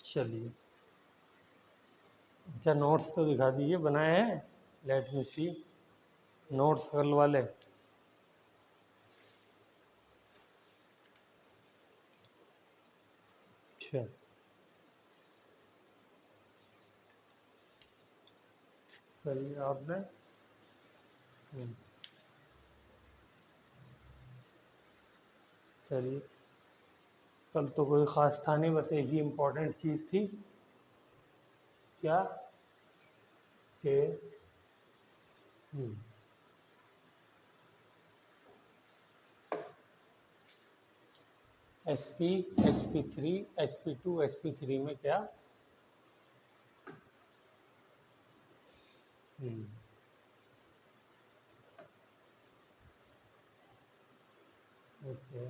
चलिए, अच्छा नोट्स तो दिखा दीजिए, बनाए हैं? लेट मी सी, नोट्स कल वाले। अच्छा, चलिए आपने। चलिए, कल तो कोई ख़ास था नहीं, बस एक ही इम्पोर्टेंट चीज़ थी, क्या कि SP, SP3, SP2, SP3 में क्या? Okay,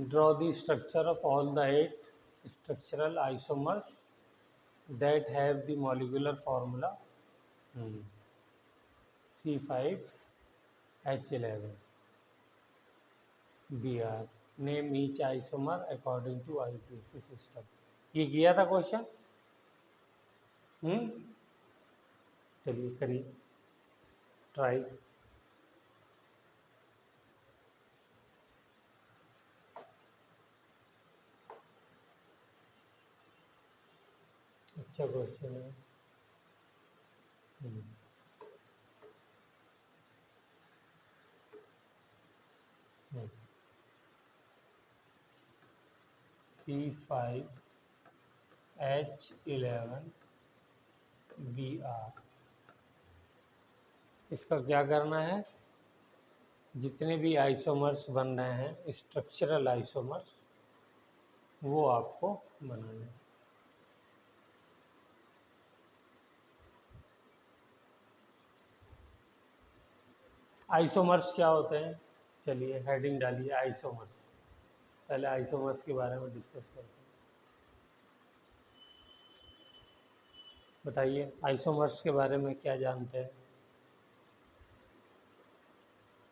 draw the structure of all the 8 structural isomers that have the molecular formula C5H11 Br. Name each isomer according to IUPAC system. ये किया था क्वेश्चन? चलिए करिए ट्राई। अच्छा क्वेश्चन है। C5H11 Br, इसका क्या करना है? जितने भी आइसोमर्स बन रहे हैं स्ट्रक्चरल आइसोमर्स, वो आपको बनाने हैं। आइसोमर्स क्या होते हैं? चलिए हेडिंग डालिए आइसोमर्स। पहले आइसोमर्स के बारे में डिस्कस करते हैं। बताइए आइसोमर्स के बारे में क्या जानते हैं?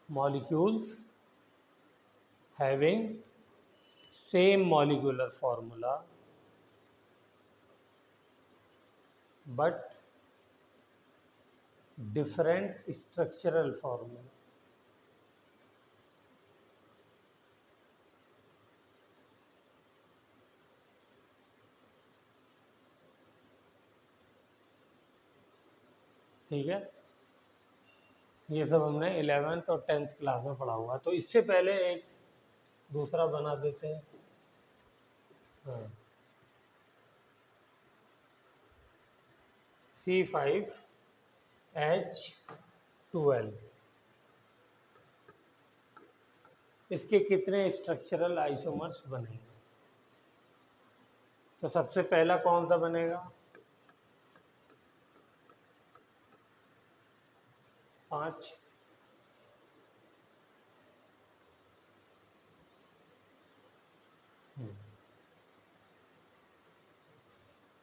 Molecules having same molecular formula but different structural formula. ठीक है, ये सब हमने 11th और 10th क्लास में पढ़ा हुआ। तो इससे पहले एक दूसरा बना देते हैं। हाँ, C5H12, इसके कितने स्ट्रक्चरल आइसोमर्स बनेंगे? तो सबसे पहला कौन सा बनेगा? 5।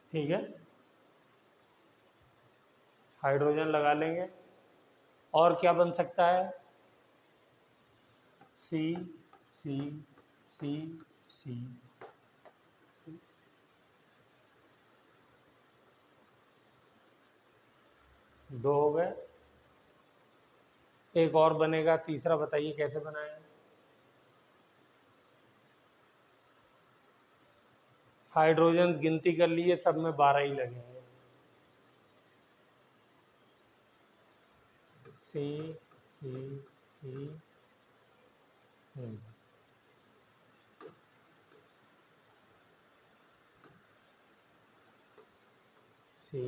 ठीक है, हाइड्रोजन लगा लेंगे। और क्या बन सकता है? C, C, C, C, C। 2 हो गए। एक और बनेगा, तीसरा बताइए कैसे बनाएं? हाइड्रोजन गिनती कर लिए, सब में 12 ही लगेंगे। सी सी सी सी।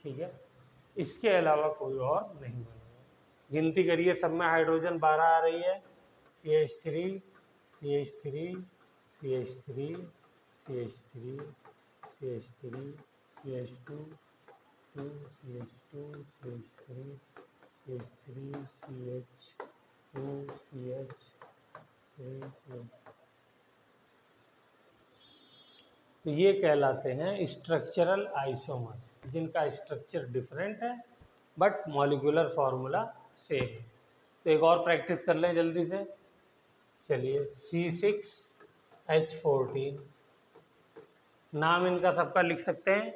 ठीक है, इसके अलावा कोई और नहीं बनेगा। गिनती करिए, सब में हाइड्रोजन 12 आ रही है। CH3 CH3 CH3 CH3 CH3 CH2 2 CH2 CH3 CH3 CH2 CH3 तो ये कहलाते हैं स्ट्रक्चरल आइसोमर्स, जिनका स्ट्रक्चर डिफरेंट है बट मॉलिक्यूलर फॉर्मूला सेम है। तो एक और प्रैक्टिस कर लें जल्दी से। चलिए, C6H14, नाम इनका सबका लिख सकते हैं।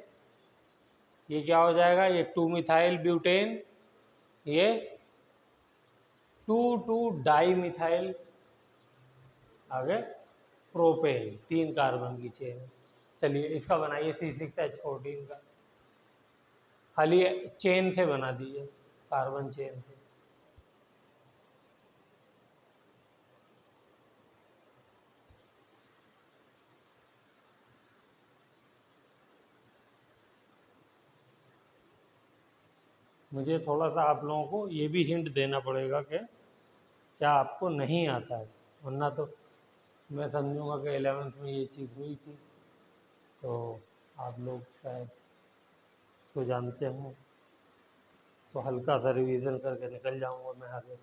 ये क्या हो जाएगा, ये 2 मिथाइल ब्यूटेन, ये 2 डाई मिथाइल, आगे प्रोपेन, 3 कार्बन की चेन। चलिए इसका बनाइए C6H14 का, खाली चेन से बना दीजिए, कार्बन चेन से। मुझे थोड़ा सा आप लोगों को ये भी हिंट देना पड़ेगा कि क्या आपको नहीं आता है, वरना तो मैं समझूंगा कि 11th में ये चीज़ हुई थी, तो आप लोग शायद इसको जानते हों, तो हल्का सा रिवीजन करके निकल जाऊंगा मैं आगे।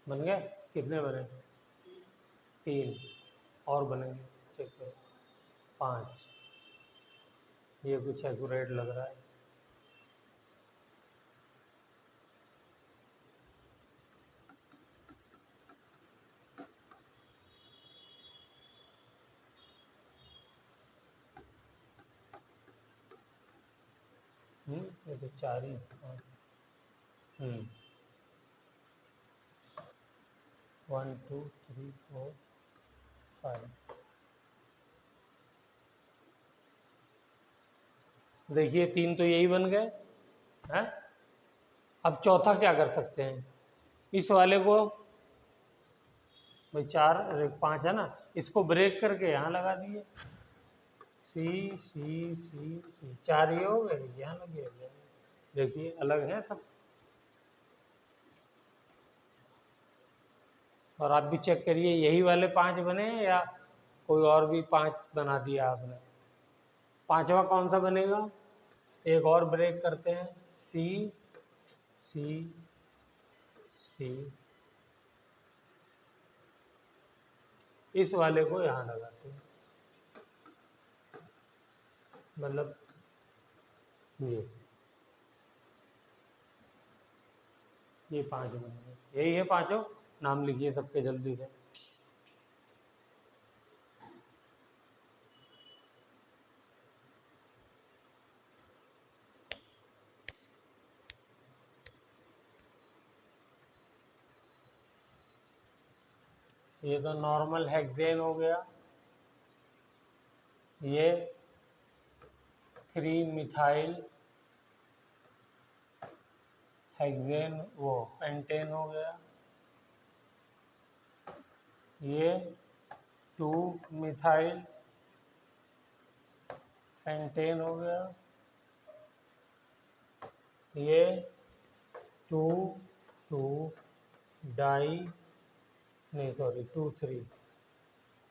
बन गए? कितने बने? 3 और बनेंगे, चेक करो। 5, ये कुछ एक्यूरेट लग रहा है। ये तो 4 ही। 1 2 3 4 5। देखिए 3 तो यही बन गए हैं। अब चौथा क्या कर सकते हैं, इस वाले को, भाई 4 और 5 है ना, इसको ब्रेक करके यहाँ लगा दिए। सी सी सी सी, 4 ये हो गए, यहाँ लगे। देखिए अलग है सब। और आप भी चेक करिए, यही वाले 5 बने हैं या कोई और भी 5 बना दिया आपने। 5वां कौन सा बनेगा, एक और ब्रेक करते हैं। सी सी सी, इस वाले को यहाँ लगाते हैं, मतलब ये 5 बनेंगे। यही है पांचों, नाम लिखिए सबके जल्दी से। ये तो नॉर्मल हेक्सेन हो गया, ये 3 मिथाइल हेक्सेन वो पेंटेन हो गया, ये 2 मिथाइल पेंटेन हो गया, ये 2 2 डाई, नहीं सॉरी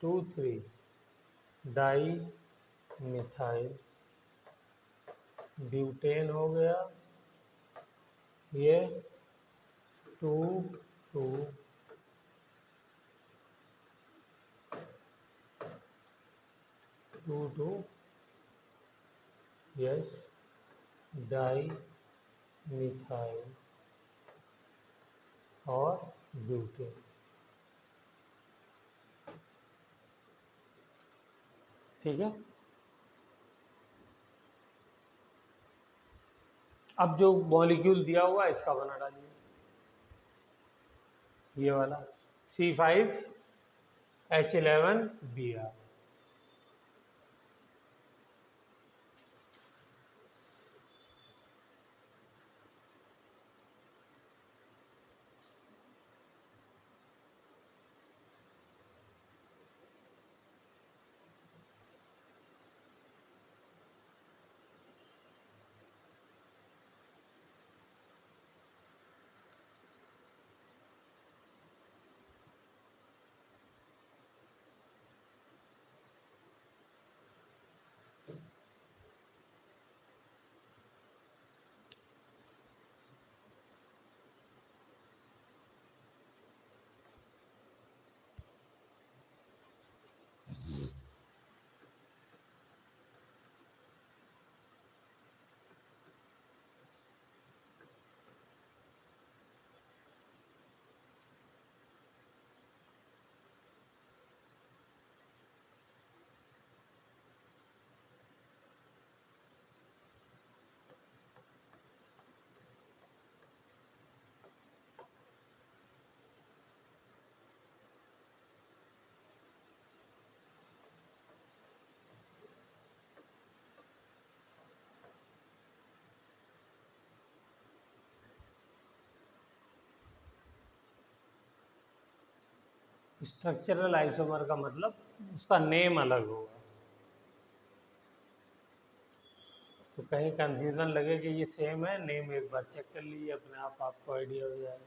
2 3 डाई मिथाइल ब्यूटेन हो गया, ये 2 2 यस डाई मिथाइल और ब्यूटेन। ठीक है। अब जो मॉलिक्यूल दिया हुआ है इसका बना डालिए, ये वाला C5H11Br। स्ट्रक्चरल आइसोमर का मतलब उसका नेम अलग होगा, तो कहीं कंफ्यूजन लगे कि ये सेम है, नेम एक बार चेक कर लीजिए, अपने आप आपको आइडिया हो जाएगा।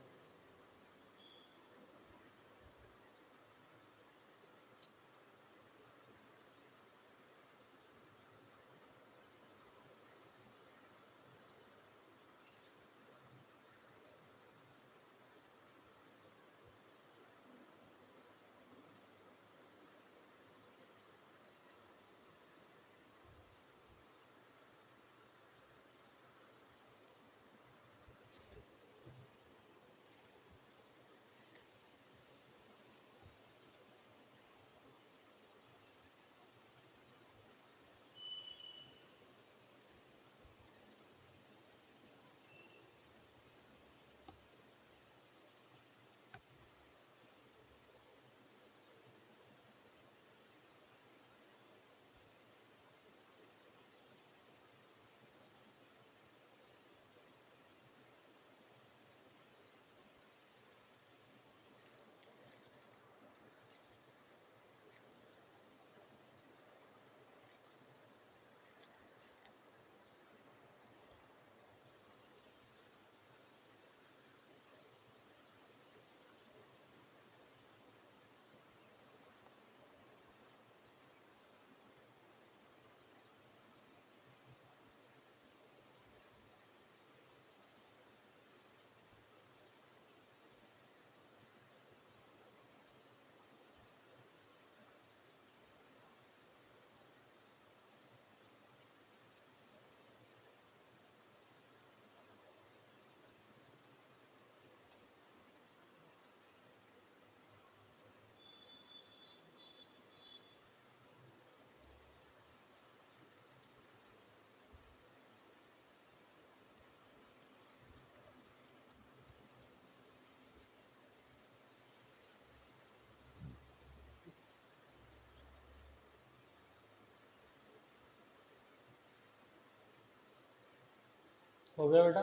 हो गया बेटा?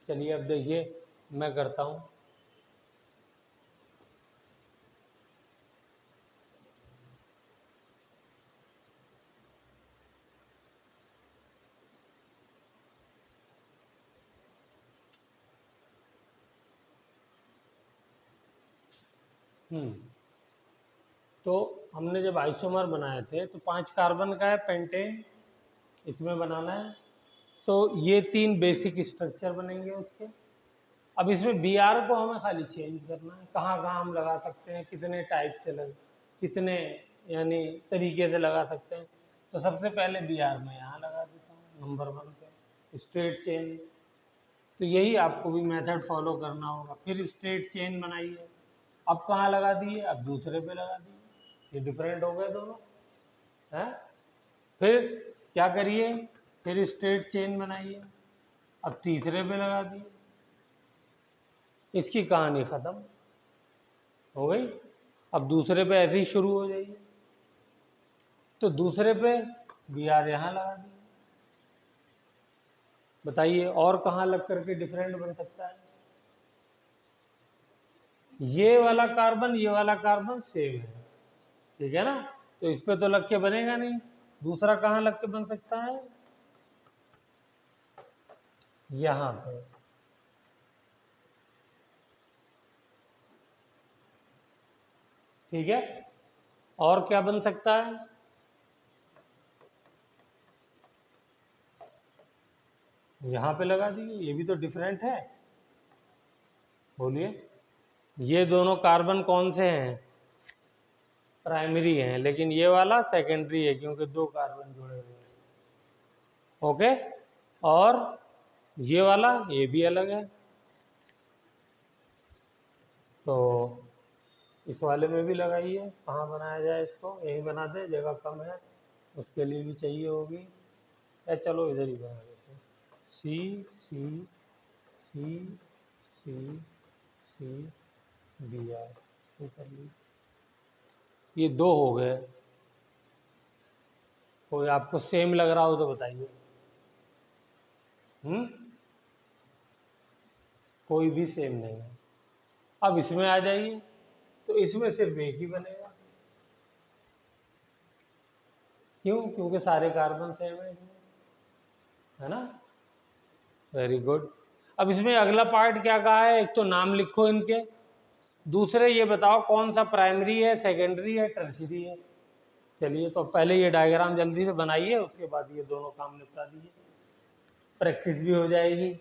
चलिए अब देखिए मैं करता हूँ। तो हमने जब आइसोमर बनाए थे तो 5 कार्बन का है पेंटेन, इसमें बनाना है, तो ये 3 बेसिक स्ट्रक्चर बनेंगे उसके। अब इसमें बी आर को हमें खाली चेंज करना है, कहाँ कहाँ हम लगा सकते हैं, कितने टाइप से कितने यानी तरीके से लगा सकते हैं। तो सबसे पहले बी आर में यहाँ लगा देता हूँ नंबर 1 पे, स्ट्रेट चेन। तो यही आपको भी मेथड फॉलो करना होगा। फिर स्ट्रेट चेन बनाइए, अब कहाँ लगा दिए, अब दूसरे पे लगा दिए, ये डिफरेंट हो गए दोनों हैं। फिर क्या करिए, फिर स्ट्रेट चेन बनाइए, अब तीसरे पे लगा दिए, इसकी कहानी खत्म हो गई। अब दूसरे पे ऐसे ही शुरू हो जाइए, तो दूसरे पे बी आर यहाँ लगा दिए। बताइए और कहाँ लग करके डिफरेंट बन सकता है? ये वाला कार्बन सेम है, ठीक है ना, तो इस पे तो लग के बनेगा नहीं। दूसरा कहाँ लग के बन सकता है? यहाँ पे। ठीक है, और क्या बन सकता है? यहाँ पे लगा दिए, ये भी तो डिफरेंट है। बोलिए, ये दोनों कार्बन कौन से हैं? प्राइमरी हैं, लेकिन ये वाला सेकेंडरी है क्योंकि दो कार्बन जुड़े हुए हैं। ओके, और ये वाला ये भी अलग है, तो इस वाले में भी लगाइए। कहाँ बनाया जाए इसको? यहीं बना दे, जगह कम है, उसके लिए भी चाहिए होगी। या चलो इधर ही बना देते हैं, सी सी सी सी सी बी आर कर ली। ये दो हो गए। कोई आपको सेम लग रहा हो तो बताइए। कोई भी सेम नहीं है। अब इसमें आ जाइए, तो इसमें सिर्फ एक ही बनेगा। क्यों? क्योंकि सारे कार्बन सेम है ना। Very good. अब इसमें अगला पार्ट क्या कहा है? एक तो नाम लिखो इनके, दूसरे ये बताओ कौन सा प्राइमरी है, सेकेंडरी है, टर्शियरी है। चलिए, तो पहले ये डायग्राम जल्दी से बनाइए, उसके बाद ये दोनों काम निपटा दीजिए, प्रैक्टिस भी हो जाएगी।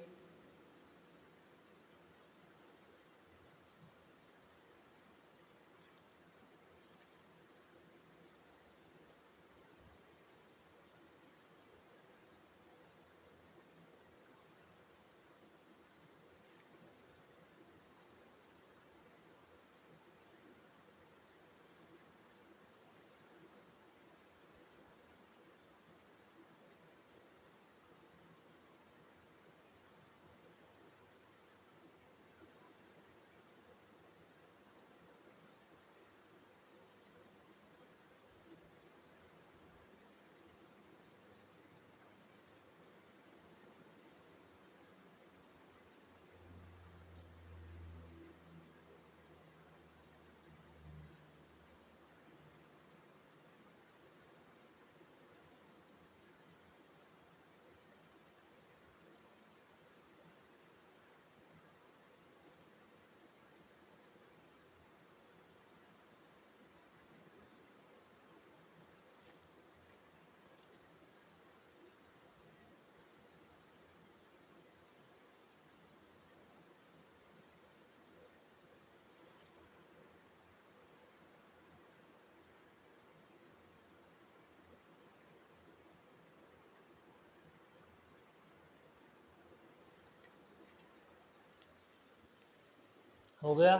हो गया।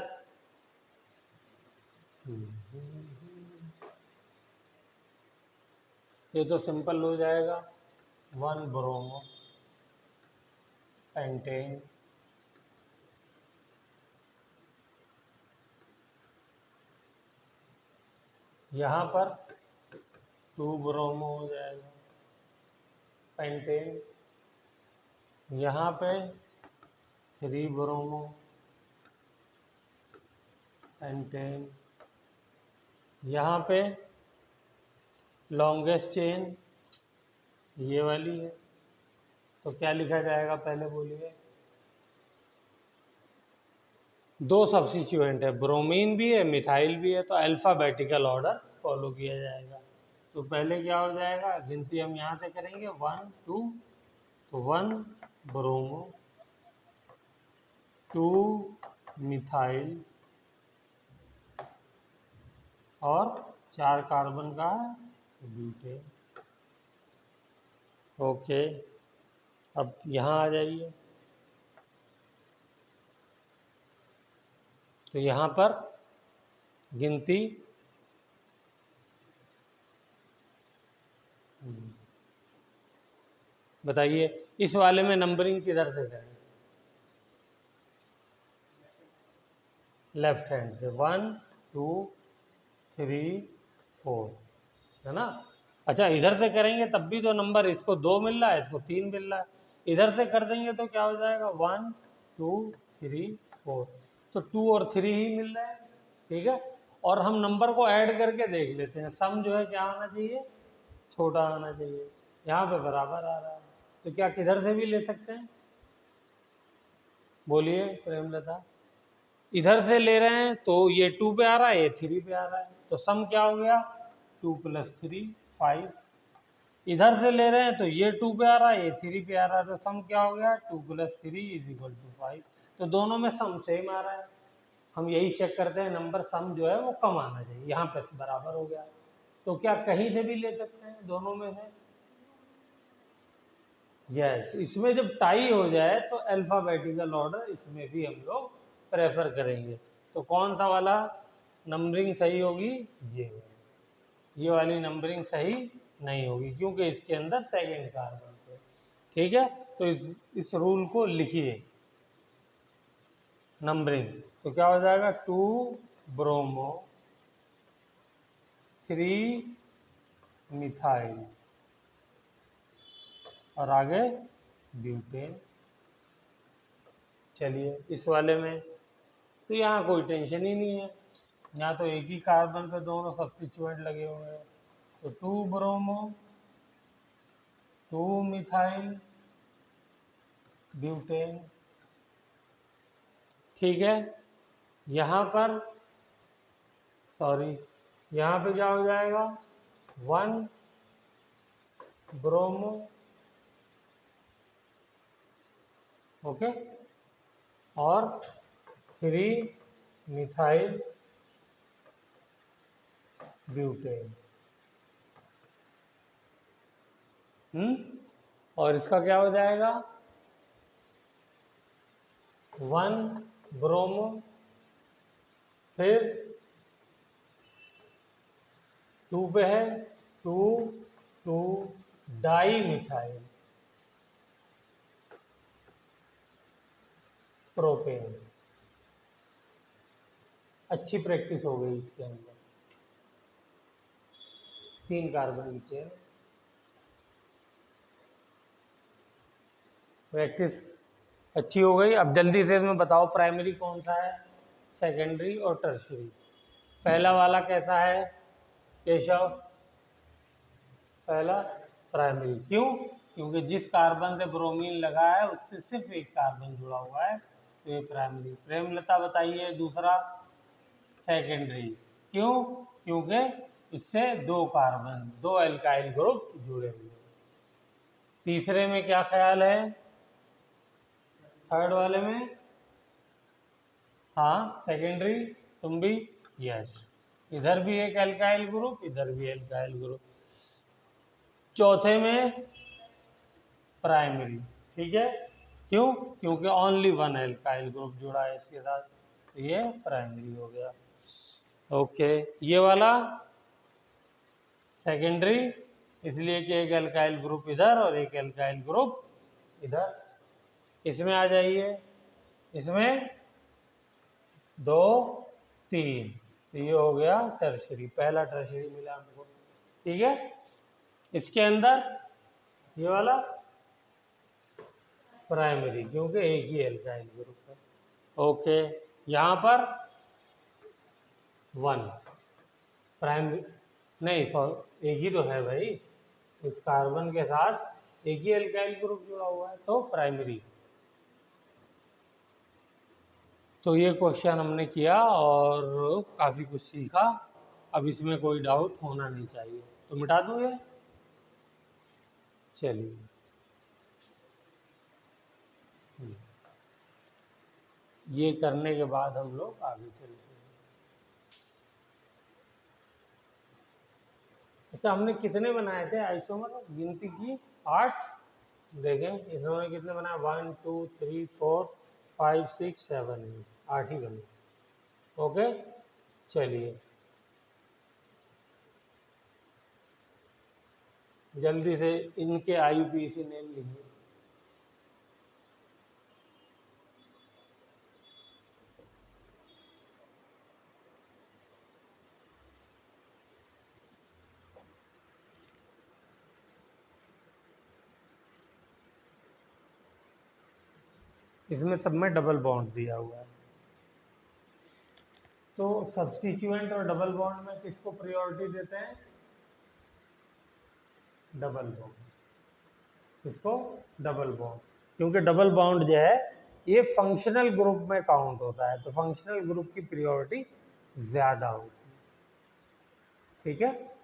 ये तो सिंपल हो जाएगा, 1 ब्रोमो पेंटेन, यहाँ पर 2 ब्रोमो हो जाएगा पेंटेन, यहाँ पे 3 ब्रोमो पेंटेन, यहाँ पे लॉन्गेस्ट चेन ये वाली है, तो क्या लिखा जाएगा पहले बोलिए? दो सब्स्टिट्यूएंट है, ब्रोमीन भी है, मिथाइल भी है, तो अल्फ़ाबेटिकल ऑर्डर फॉलो किया जाएगा। तो पहले क्या हो जाएगा, गिनती हम यहाँ से करेंगे 1 2, तो 1 ब्रोमो, 2 मिथाइल, और 4 कार्बन का ब्यूटेन। ओके, अब यहाँ आ जाइए, तो यहाँ पर गिनती बताइए इस वाले में नंबरिंग किधर से करें? लेफ्ट हैंड से 1 2 3 4 है ना। अच्छा इधर से करेंगे तब भी तो नंबर इसको 2 मिल रहा है, इसको 3 मिल रहा है। इधर से कर देंगे तो क्या हो जाएगा 1 2 3 4, तो 2 और 3 ही मिल रहा है। ठीक है, और हम नंबर को ऐड करके देख लेते हैं। सम जो है क्या आना चाहिए, छोटा आना चाहिए। यहाँ पे बराबर आ रहा है, तो क्या किधर से भी ले सकते हैं? बोलिए प्रेमलता। इधर से ले रहे हैं तो ये 2 पे आ रहा है, ये 3 पे आ रहा है, तो सम क्या हो गया 2 + 3 5। इधर से ले रहे हैं तो ये 2 पे आ रहा है, ये 3 पे आ रहा है, तो सम क्या हो गया 2 + 3 = 5। तो दोनों में सम सेम आ रहा है। हम यही चेक करते हैं नंबर सम जो है वो कम आना चाहिए। यहाँ पे बराबर हो गया, तो क्या कहीं से भी ले सकते हैं दोनों में से? यस, इसमें जब टाई हो जाए तो अल्फाबेटिकल ऑर्डर इसमें भी हम लोग प्रेफर करेंगे। तो कौन सा वाला नंबरिंग सही होगी? ये वाली नंबरिंग सही नहीं होगी क्योंकि इसके अंदर सेकंड कार्बन है। ठीक है, तो इस रूल को लिखिए नंबरिंग। तो क्या हो जाएगा 2 ब्रोमो 3 मिथाइल और आगे ब्यूटेन। चलिए इस वाले में तो यहाँ कोई टेंशन ही नहीं है, यहाँ तो एक ही कार्बन पे दोनों सब्स्टिट्यूएंट लगे हुए हैं। तो 2 ब्रोमो 2 मिथाइल ब्यूटेन। ठीक है, यहाँ पर सॉरी यहाँ पे क्या हो जाएगा 1 ब्रोमो ओके और 3 मिथाइल ब्यूटेन। और इसका क्या हो जाएगा 1 ब्रोमो फिर 2 पे है 2 2 डाई मिथाइल प्रोपेन। अच्छी प्रैक्टिस हो गई इसके अंदर, 3 कार्बन की चेन। प्रैक्टिस अच्छी हो गई। अब जल्दी से इसमें बताओ प्राइमरी कौन सा है, सेकेंडरी और टर्शियरी। पहला वाला कैसा है केशव? पहला प्राइमरी। क्यों? क्योंकि जिस कार्बन से ब्रोमीन लगा है उससे सिर्फ एक कार्बन जुड़ा हुआ है, तो ये प्राइमरी। प्रेमलता बताइए दूसरा सेकेंडरी। क्यों? क्योंकि इससे 2 कार्बन 2 एल्काइल ग्रुप जुड़े हुए हैं। तीसरे में क्या ख्याल है, थर्ड वाले में? हाँ सेकेंडरी, तुम भी? यस, इधर भी एक एल्काइल ग्रुप, इधर भी एल्काइल ग्रुप। चौथे में प्राइमरी। ठीक है, क्यों? क्योंकि ओनली 1 एल्काइल ग्रुप जुड़ा है इसके साथ, तो ये प्राइमरी हो गया। ओके, ये वाला सेकेंडरी, इसलिए कि एक एल्काइल ग्रुप इधर और एक एल्काइल ग्रुप इधर। इसमें आ जाइए, इसमें 2 3, तो ये हो गया टर्शरी, पहला टर्शरी मिला हमको। ठीक है, इसके अंदर ये वाला प्राइमरी क्योंकि एक ही एल्काइल ग्रुप है। ओके, यहाँ पर 1 प्राइमरी नहीं, सॉरी एक ही तो है भाई, इस कार्बन के साथ एक ही एल्काइल ग्रुप जुड़ा हुआ है, तो प्राइमरी। तो ये क्वेश्चन हमने किया और काफ़ी कुछ सीखा। अब इसमें कोई डाउट होना नहीं चाहिए, तो मिटा दूँ ये। चलिए ये करने के बाद हम लोग आगे चलते हैं। अच्छा हमने कितने बनाए थे आइसोमर, गिनती की 8। देखें इन्होंने कितने बनाए 1 2 3 4 5 6 7 8 ही बने। ओके, चलिए जल्दी से इनके IUPAC नेम लिखिए। इसमें सब में डबल बॉन्ड दिया हुआ है। तो सब्स्टिट्यूएंट और डबल बॉन्ड में किसको प्रायोरिटी देते हैं? Double bond. किसको? Double bond. क्योंकि डबल बॉन्ड जो है ये फंक्शनल ग्रुप में काउंट होता है, तो फंक्शनल ग्रुप की प्रायोरिटी ज्यादा होती है। ठीक है।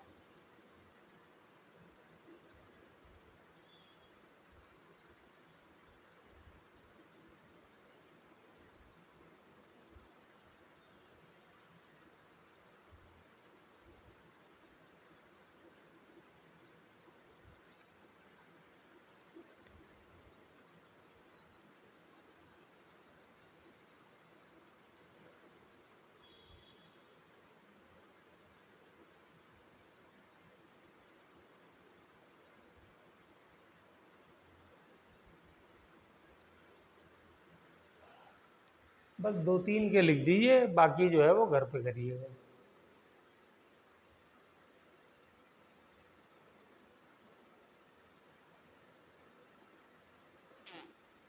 बस 2-3 के लिख दीजिए, बाकी जो है वो घर पे करिएगा।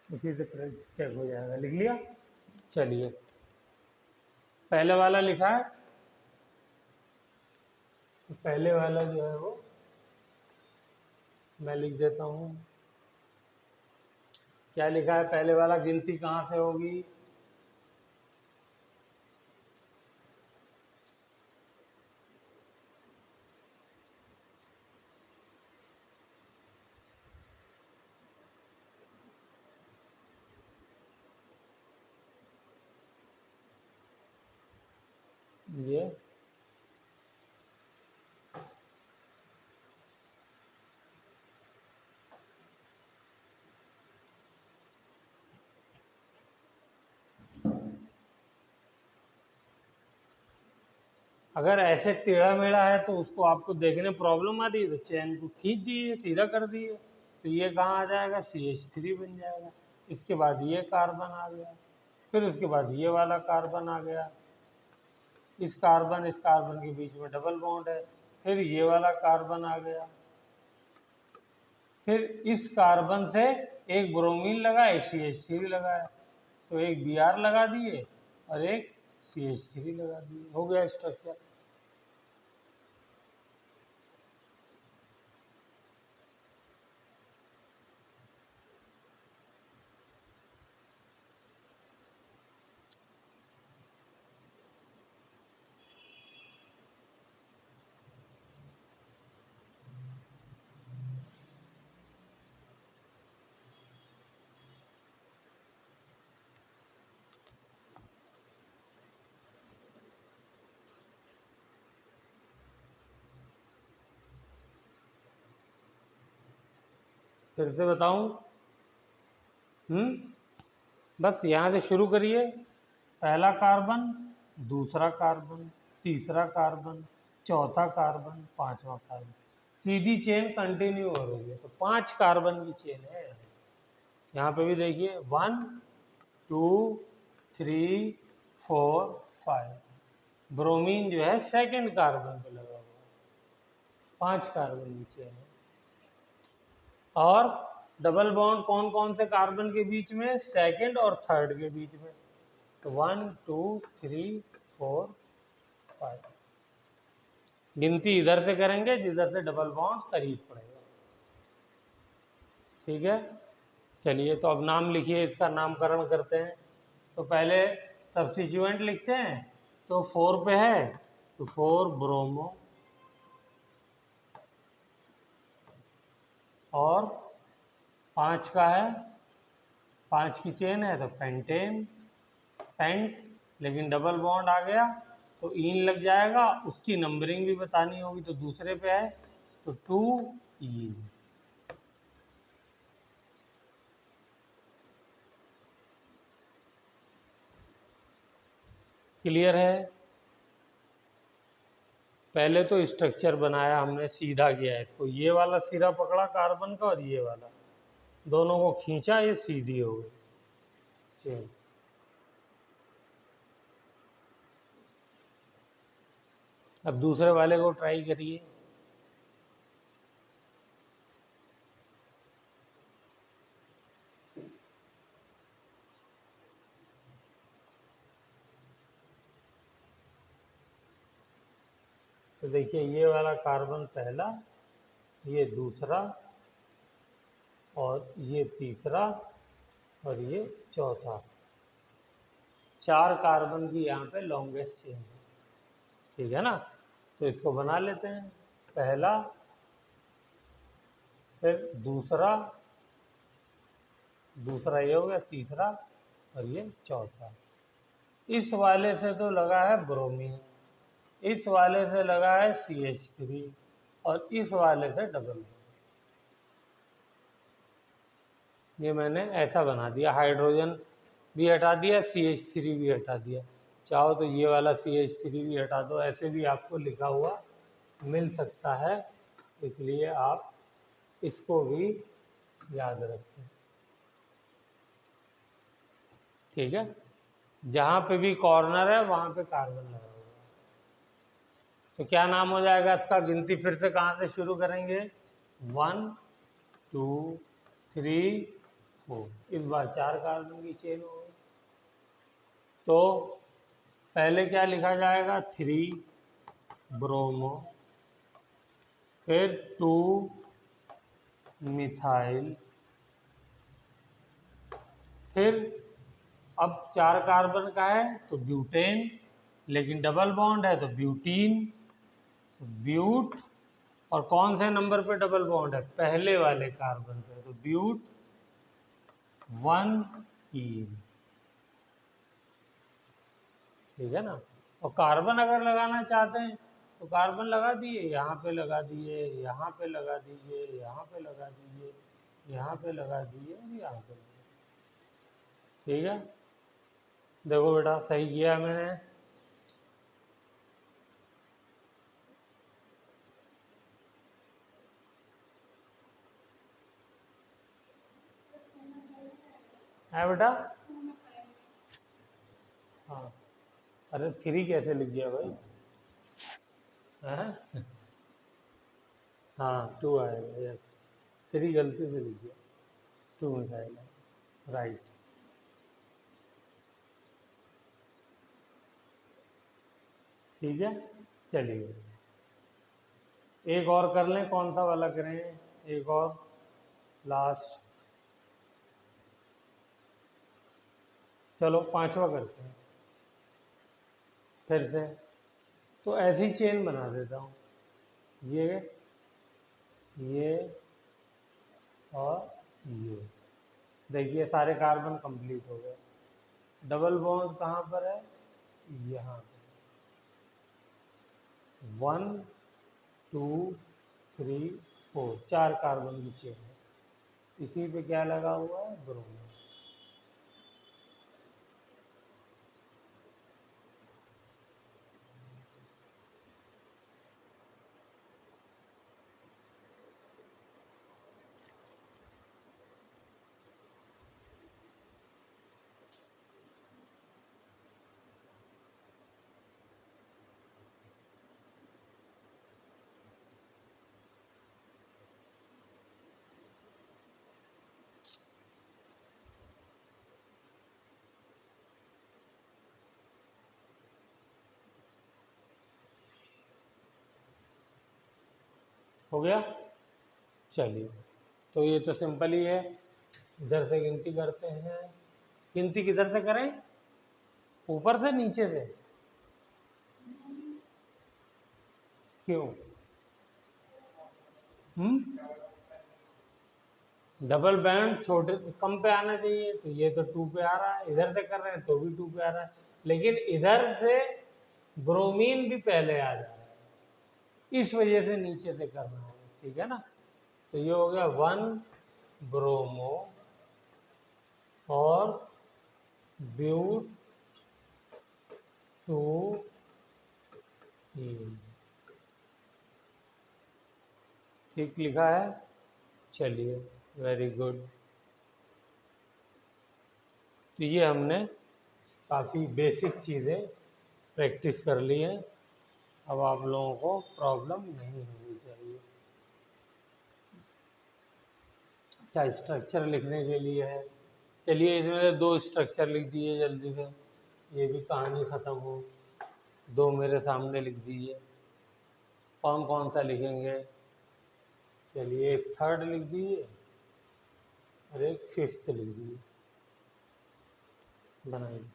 उसी से चेक हो जाएगा। लिख लिया? चलिए, पहले वाला लिखा है, तो पहले वाला जो है वो मैं लिख देता हूँ। क्या लिखा है पहले वाला? गिनती कहाँ से होगी? ये अगर ऐसे टेढ़ा मेढ़ा है तो उसको आपको देखने प्रॉब्लम आती है, तो चैन को खींच दिए, सीधा कर दिए, तो ये कहाँ आ जाएगा? CH3 बन जाएगा। इसके बाद ये कार्बन आ गया, फिर उसके बाद ये वाला कार्बन आ गया। इस कार्बन के बीच में डबल बॉन्ड है, फिर ये वाला कार्बन आ गया, फिर इस कार्बन से एक ब्रोमीन लगा, एक CH3 लगा है, तो एक Br लगा दिए और एक CH3 लगा दिए, हो गया स्ट्रक्चर। फिर से बताऊं? बस यहाँ से शुरू करिए। पहला कार्बन, दूसरा कार्बन, तीसरा कार्बन, चौथा कार्बन, पांचवा कार्बन, सीधी चेन कंटिन्यू हो रही है, तो 5 कार्बन की चेन है। यहाँ पे भी देखिए 1 2 3 4 5। ब्रोमीन जो है सेकंड कार्बन पे लगा हुआ है, 5 कार्बन की चेन है। और डबल बॉन्ड कौन कौन से कार्बन के बीच में? सेकंड और थर्ड के बीच में, तो 1 2 3 4 5। गिनती इधर से करेंगे जिधर से डबल बॉन्ड करीब पड़ेगा। ठीक है। चलिए, तो अब नाम लिखिए, इसका नामकरण करते हैं। तो पहले सब्स्टिट्यूएंट लिखते हैं, तो 4 पे है तो 4 ब्रोमो, और 5 का है, 5 की चेन है तो पेंटेन, पेंट, लेकिन डबल बॉन्ड आ गया तो इन लग जाएगा, उसकी नंबरिंग भी बतानी होगी, तो दूसरे पे है तो 2 इन। क्लियर है? पहले तो स्ट्रक्चर बनाया हमने, सीधा किया इसको, ये वाला सिरा पकड़ा कार्बन का और ये वाला, दोनों को खींचा, ये सीधी हो गई चेन। अब दूसरे वाले को ट्राई करिए। तो देखिए ये वाला कार्बन पहला, ये दूसरा, और ये तीसरा, और ये चौथा। 4 कार्बन की यहाँ पे लॉन्गेस्ट चेन है, ठीक है ना। तो इसको बना लेते हैं, पहला, फिर दूसरा, दूसरा ये हो गया, तीसरा, और ये चौथा। इस वाले से तो लगा है ब्रोमीन, इस वाले से लगा है CH3, और इस वाले से डबल। ये मैंने ऐसा बना दिया, हाइड्रोजन भी हटा दिया, CH3 भी हटा दिया। चाहो तो ये वाला CH3 भी हटा दो, ऐसे भी आपको लिखा हुआ मिल सकता है, इसलिए आप इसको भी याद रखें, ठीक है। जहाँ पे भी कॉर्नर है वहाँ पे कार्बन लगा हुआ है। तो क्या नाम हो जाएगा इसका, गिनती फिर से कहाँ से शुरू करेंगे, 1 2 3 4। इस बार 4 कार्बन की चेन हो गई। तो पहले क्या लिखा जाएगा, 3 ब्रोमो, फिर 2 मिथाइल, फिर अब 4 कार्बन का है तो ब्यूटेन, लेकिन डबल बॉन्ड है तो ब्यूटीन, ब्यूट, और कौन से नंबर पे डबल बॉन्ड है, पहले वाले कार्बन पे, तो ब्यूट 1 ईन, ठीक है ना। और कार्बन अगर लगाना चाहते हैं तो कार्बन लगा दिए, यहाँ पे लगा दिए, यहाँ पे लगा दीजिए, यहाँ पे लगा दीजिए, यहाँ पे लगा दिए, और यहाँ पे लगा दिए, ठीक है। देखो बेटा सही किया मैंने। है बेटा, हाँ। अरे 3 कैसे लिख दिया भाई, हैं? हाँ 2 आएगा, यस, 3 गलती से लिख दिया, 2 में आएगा, राइट। ठीक है, चलिए एक और कर लें, कौन सा वाला करें, एक और लास्ट, चलो 5वां करते हैं फिर से। तो ऐसी चेन बना देता हूँ, ये और ये। देखिए सारे कार्बन कंप्लीट हो गए। डबल बॉन्ड कहाँ पर है, यहाँ पर, 1 2 3 4, 4 कार्बन की चेन है, इसी पे क्या लगा हुआ है, ब्रोमीन। हो गया, चलिए। तो ये तो सिंपल ही है, इधर से गिनती करते हैं। गिनती किधर से करें, ऊपर से नीचे से, क्यों, डबल बैंड छोटे कम पे आना चाहिए, तो ये तो 2 पे आ रहा है, इधर से कर रहे हैं तो भी 2 पे आ रहा है, लेकिन इधर से ब्रोमीन भी पहले आ जा रहा है, इस वजह से नीचे से करना है, ठीक है ना। तो ये हो गया 1 ब्रोमो और ब्यूट 2 ईन, ठीक लिखा है? चलिए, वेरी गुड। तो ये हमने काफ़ी बेसिक चीज़ें प्रैक्टिस कर ली हैं। अब आप लोगों को प्रॉब्लम नहीं होनी चाहिए। अच्छा, स्ट्रक्चर लिखने के लिए है। चलिए, इसमें से 2 स्ट्रक्चर लिख दिए जल्दी से, ये भी कहानी ख़त्म हो। 2 मेरे सामने लिख दीजिए। कौन कौन सा लिखेंगे? चलिए, एक थर्ड लिख दीजिए और एक फिफ्थ लिख दीजिए। बनाइए।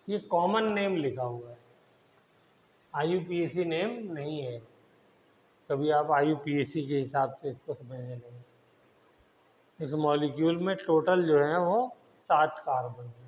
ये कॉमन नेम लिखा हुआ है, IUPAC नेम नहीं है। कभी आप IUPAC के हिसाब से इसको समझने लगे। इस मॉलिक्यूल में टोटल जो है वो 7 कार्बन है।